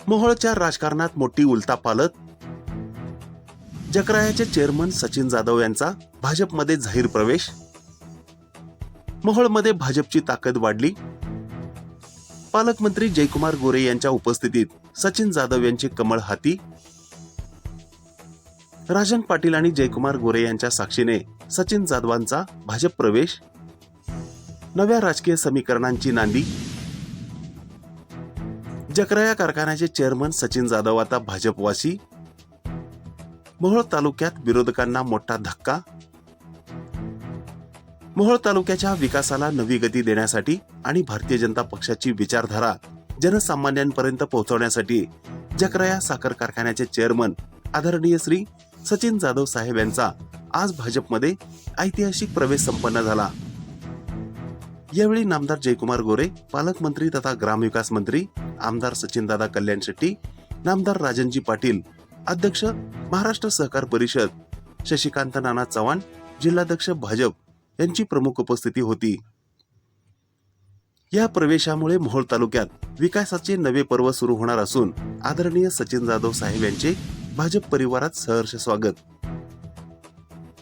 मोहोळच्या राजकारणात मोठी उलथापालथ. जकरायाचे चेअरमन सचिन जाधव यांचा भाजपमध्ये जाहीर प्रवेश. मोहोळमध्ये भाजपची ताकद वाढली. पालकमंत्री जयकुमार गोरे यांच्या उपस्थितीत सचिन जाधव यांचे कमळ हाती. राजन पाटील आणि जयकुमार गोरे यांच्या साक्षीने सचिन जाधवांचा भाजप प्रवेश. नव्या राजकीय समीकरणांची नांदी. जकराया कारखान्याचे चेअरमन सचिन जाधव आता भाजपवासी. मोहोळ तालुक्यात विरोधकांना मोठा धक्का. मोहोळ तालुक्याच्या विकासाला नवी गती देण्यासाठी आणि भारतीय जनता पक्षाची विचारधारा जनसामान्यांपर्यंत पोहोचवण्यासाठी जकराया साखर कारखान्याचे चेअरमन आदरणीय श्री सचिन जाधव साहेब यांचा आज भाजपमध्ये ऐतिहासिक प्रवेश संपन्न झाला. यावेळी नामदार जयकुमार गोरे, पालकमंत्री तथा ग्रामविकास मंत्री आमदार सचिनदादा कल्याण शेट्टी, नामदार राजनजी पाटील, अध्यक्ष महाराष्ट्र सहकार परिषद शशिकांत नाना चव्हाण, जिल्हाध्यक्ष भाजप यांची प्रमुख उपस्थिती होती. या प्रवेशामुळे मोहोळ तालुक्यात विकासाचे नवे पर्व सुरू होणार असून आदरणीय सचिन जाधव साहेब यांचे भाजप परिवारात सहर्ष स्वागत.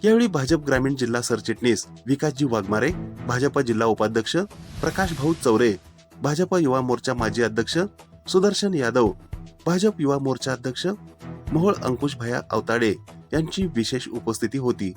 यावेळी भाजप ग्रामीण जिल्हा सरचिटणीस विकासजी वाघमारे, भाजप जिल्हा उपाध्यक्ष प्रकाश भाऊ चौरे, भाजप युवा मोर्चा माजी अध्यक्ष सुदर्शन यादव, भाजप युवा मोर्चा अध्यक्ष मोहोळ अंकुश भैया अवताडे यांची विशेष उपस्थिती होती.